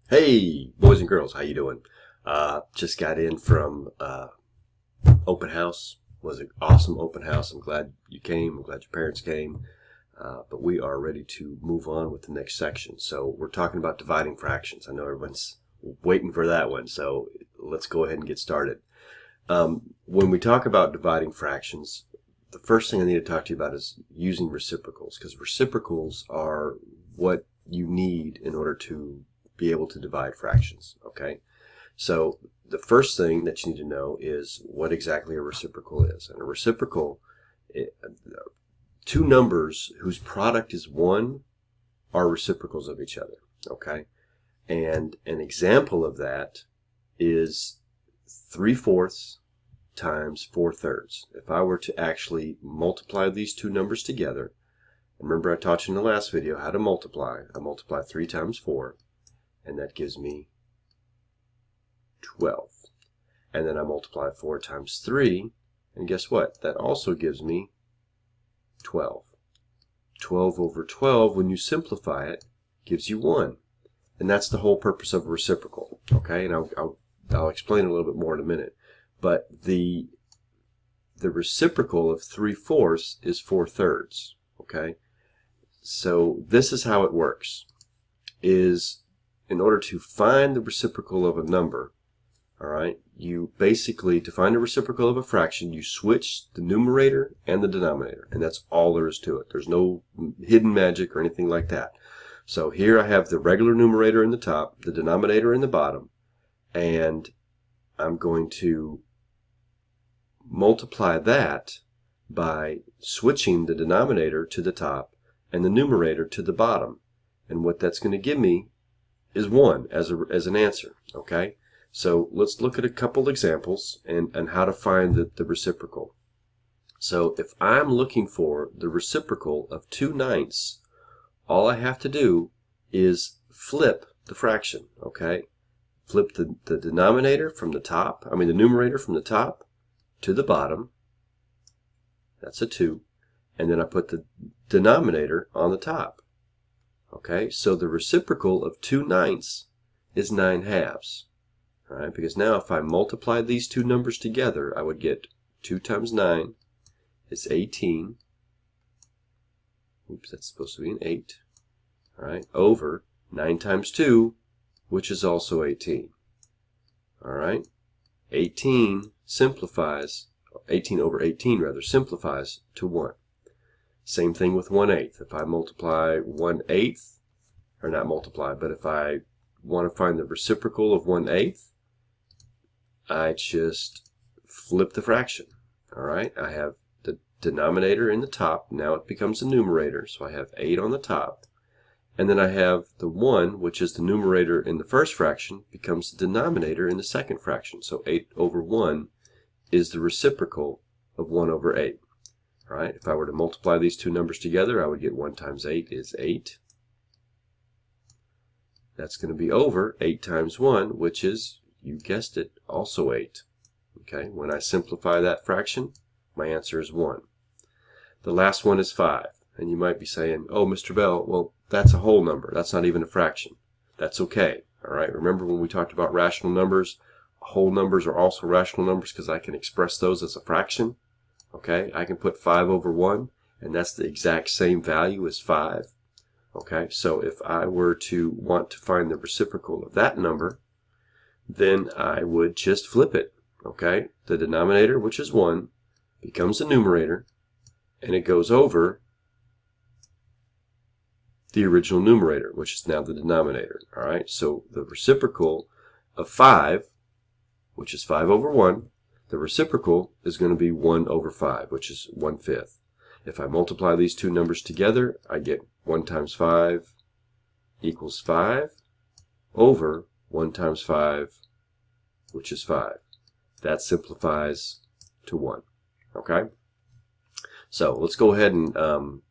Hey, boys and girls, how you doing? Just got in from open house. Was an awesome open house. I'm glad you came. I'm glad your parents came. But we are ready to move on with the next section. So we're talking about dividing fractions. I know everyone's waiting for that one, so let's go ahead and get started. When we talk about dividing fractions, the first thing I need to talk to you about is using reciprocals, because reciprocals are what you need in order to be able to divide fractions. Okay, so the first thing that you need to know is what exactly a reciprocal is. And a reciprocal, two numbers whose product is 1 are reciprocals of each other. Okay, and an example of that is 3/4 times 4/3. If I were to actually multiply these two numbers together, remember I taught you in the last video how to multiply. I multiply 3 times 4, and that gives me 12. And then I multiply 4 times 3, and guess what? That also gives me 12. 12 over 12, when you simplify it, gives you 1. And that's the whole purpose of a reciprocal. Okay, and I'll explain a little bit more in a minute. But the reciprocal of 3/4 is 4/3. Okay, so this is how it works. Is in order to find the reciprocal of a number, all right, you basically, to find a reciprocal of a fraction, you switch the numerator and the denominator, and that's all there is to it. There's no hidden magic or anything like that. So here I have the regular numerator in the top, the denominator in the bottom, and I'm going to multiply that by switching the denominator to the top and the numerator to the bottom. And what that's going to give me is 1 as an answer. Okay, so let's look at a couple examples and how to find the reciprocal. So if I'm looking for the reciprocal of 2/9, all I have to do is flip the fraction. Okay, flip the denominator from the top, the numerator from the top to the bottom. That's a 2. And then I put the denominator on the top. Okay, so the reciprocal of 2/9 is 9/2. All right, because now if I multiply these two numbers together, I would get 2 times 9 is 18. Oops, that's supposed to be an 8. All right, over 9 times 2, which is also 18. All right, 18 simplifies, 18 over 18 rather, simplifies to 1. Same thing with 1/8. If I multiply 1/8, or not multiply, but if I want to find the reciprocal of 1/8, I just flip the fraction. All right, I have the denominator in the top. Now it becomes a numerator, so I have 8 on the top. And then I have the 1, which is the numerator in the first fraction, becomes the denominator in the second fraction. So 8 over 1 is the reciprocal of 1 over 8. All right, if I were to multiply these two numbers together, I would get 1 times 8 is 8. That's going to be over 8 times 1, which is, you guessed it, also 8. Okay, when I simplify that fraction, my answer is 1. The last one is 5. And you might be saying, oh, Mr. Bell, well, that's a whole number. That's not even a fraction. That's okay. All right, remember when we talked about rational numbers? Whole numbers are also rational numbers because I can express those as a fraction. Okay, I can put 5 over 1, and that's the exact same value as 5. Okay, so if I were to want to find the reciprocal of that number, then I would just flip it. Okay, the denominator, which is 1, becomes the numerator, and it goes over the original numerator, which is now the denominator. All right, so the reciprocal of 5, which is 5 over 1, the reciprocal is going to be 1 over 5, which is 1/5. If I multiply these two numbers together, I get 1 times 5 equals 5 over 1 times 5, which is 5. That simplifies to 1. Okay? So let's go ahead and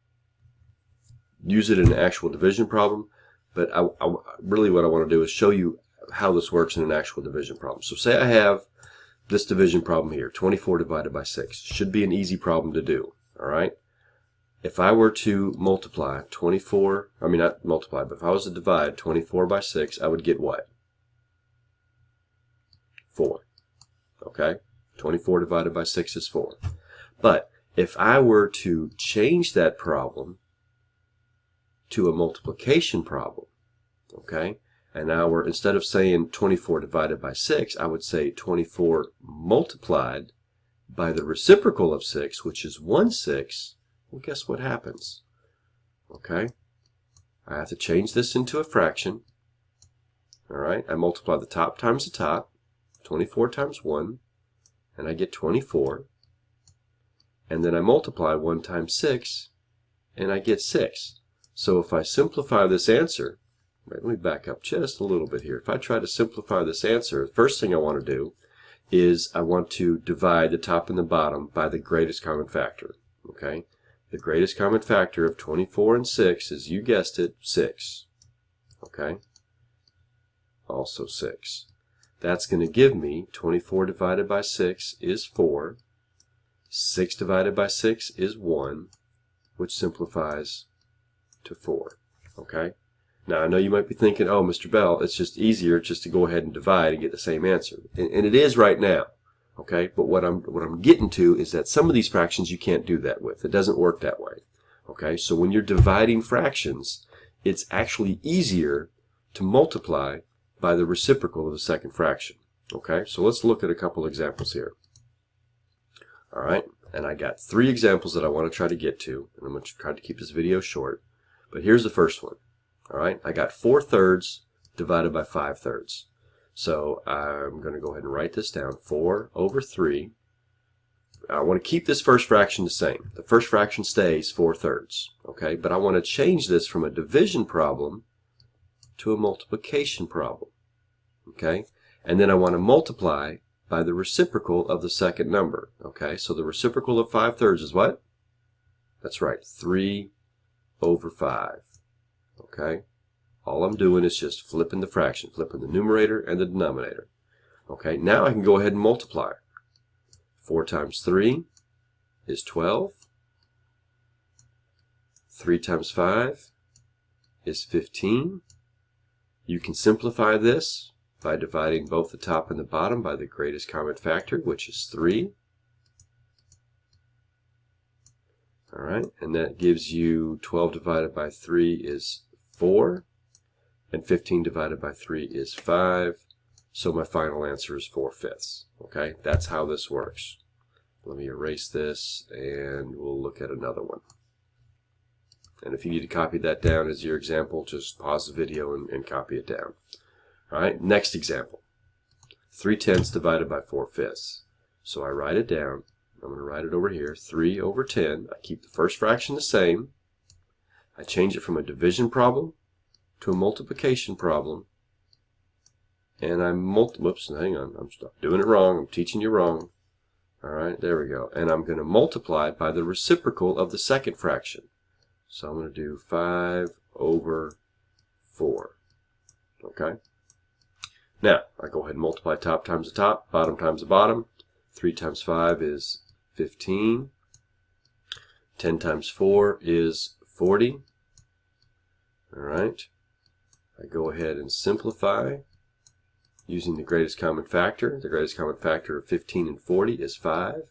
use it in an actual division problem. But really what I want to do is show you how this works in an actual division problem. So say I have this division problem here, 24 divided by 6. Should be an easy problem to do. All right? if I were to multiply 24, I mean not multiply, but if I was to divide 24 by 6, I would get what? 4. Okay? 24 divided by 6 is 4. But if I were to change that problem to a multiplication problem, okay? And now instead of saying 24 divided by 6, I would say 24 multiplied by the reciprocal of 6, which is 1/6. Well, guess what happens? Okay? I have to change this into a fraction. All right? I multiply the top times the top, 24 times 1, and I get 24. And then I multiply 1 times 6, and I get 6. So if I simplify this answer, let me back up just a little bit here. If I try to simplify this answer, the first thing I want to do is I want to divide the top and the bottom by the greatest common factor. Okay? The greatest common factor of 24 and 6 is, you guessed it, 6. Okay? Also 6. That's going to give me 24 divided by 6 is 4. 6 divided by 6 is 1, which simplifies to 4. Okay? Now, I know you might be thinking, oh, Mr. Bell, it's just easier just to go ahead and divide and get the same answer. And it is right now. Okay? But what I'm getting to is that some of these fractions you can't do that with. It doesn't work that way. Okay? So when you're dividing fractions, it's actually easier to multiply by the reciprocal of the second fraction. Okay? So let's look at a couple examples here. All right? And I got 3 examples that I want to try to get to, and I'm going to try to keep this video short. But here's the first one. All right, I got 4/3 divided by 5/3. So I'm going to go ahead and write this down. 4/3. I want to keep this first fraction the same. The first fraction stays 4/3. Okay, but I want to change this from a division problem to a multiplication problem. Okay, and then I want to multiply by the reciprocal of the second number. Okay, so the reciprocal of 5/3 is what? That's right, 3/5. Okay, all I'm doing is just flipping the fraction, flipping the numerator and the denominator. Okay, now I can go ahead and multiply. 4 times 3 is 12. 3 times 5 is 15. You can simplify this by dividing both the top and the bottom by the greatest common factor, which is 3. All right, and that gives you 12 divided by 3 is 4, and 15 divided by 3 is 5, so my final answer is 4/5. Okay, that's how this works. Let me erase this, and we'll look at another one. And if you need to copy that down as your example, just pause the video and copy it down. All right, next example. 3/10 divided by 4/5. So I write it down. I'm going to write it over here, 3/10. I keep the first fraction the same. I change it from a division problem to a multiplication problem. And whoops, hang on, I'm doing it wrong. I'm teaching you wrong. All right, there we go. And I'm going to multiply by the reciprocal of the second fraction. So I'm going to do 5/4. Okay? Now, I go ahead and multiply top times the top, bottom times the bottom. 3 times 5 is 15. 10 times 4 is 40. All right. I go ahead and simplify using the greatest common factor. The greatest common factor of 15 and 40 is 5.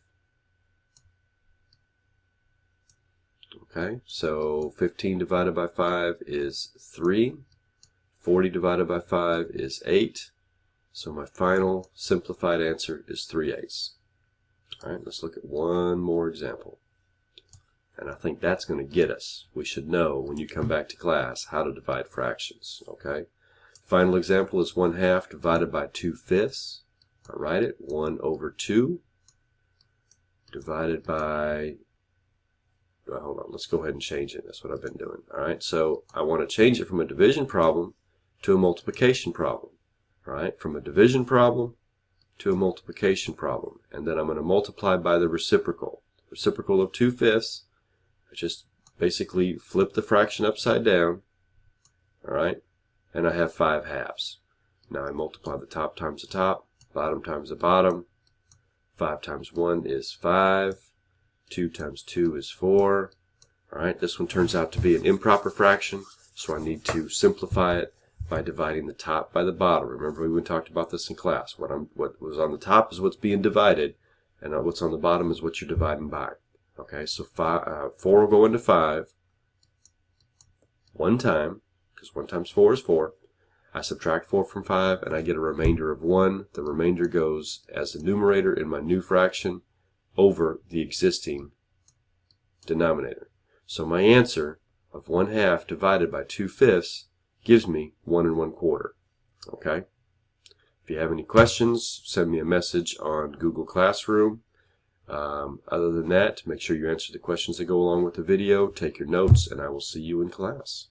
Okay, so 15 divided by 5 is 3. 40 divided by 5 is 8. So my final simplified answer is 3/8. All right, let's look at one more example. And I think that's going to get us. We should know when you come back to class how to divide fractions. Okay. Final example is 1/2 divided by 2/5. I write it 1/2 divided by. Hold on. Let's go ahead and change it. That's what I've been doing. All right. So I want to change it from a division problem to a multiplication problem. All right. From a division problem to a multiplication problem, and then I'm going to multiply by the reciprocal. Reciprocal of 2/5. I just basically flip the fraction upside down, all right, and I have 5/2. Now I multiply the top times the top, bottom times the bottom. 5 times 1 is 5. 2 times 2 is 4. All right, this one turns out to be an improper fraction, so I need to simplify it by dividing the top by the bottom. Remember, we talked about this in class. What was on the top is what's being divided, and what's on the bottom is what you're dividing by. Okay, so 4 will go into 5 one time, because 1 times 4 is 4. I subtract 4 from 5, and I get a remainder of 1. The remainder goes as the numerator in my new fraction over the existing denominator. So my answer of 1/2 divided by 2/5 gives me 1 1/4. Okay? If you have any questions, send me a message on Google Classroom. Other than that, make sure you answer the questions that go along with the video, take your notes, and I will see you in class.